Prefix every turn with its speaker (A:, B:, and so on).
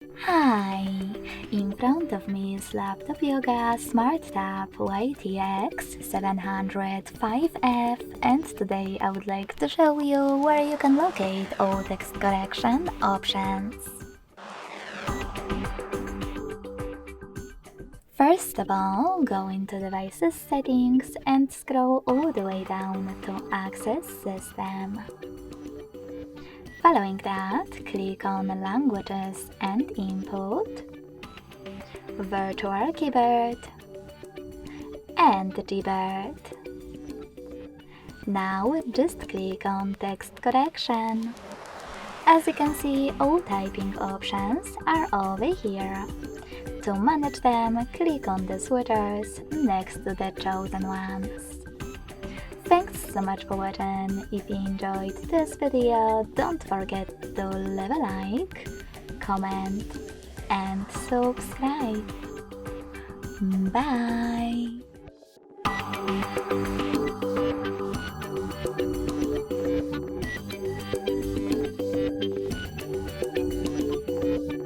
A: Hi! In front of me is Laptop Yoga Smart Tab YT-X705F, and today I would like to show you where you can locate all text correction options. First of all, go into Devices Settings and scroll all the way down to Access System. Following that, click on Languages and Input, Virtual Keyboard, and Debird. Now just click on Text Correction. As you can see, all typing options are over here. To manage them, click on the switchers next to the chosen ones. Thanks so much for watching. If you enjoyed this video, don't forget to leave a like, comment, and subscribe. Bye!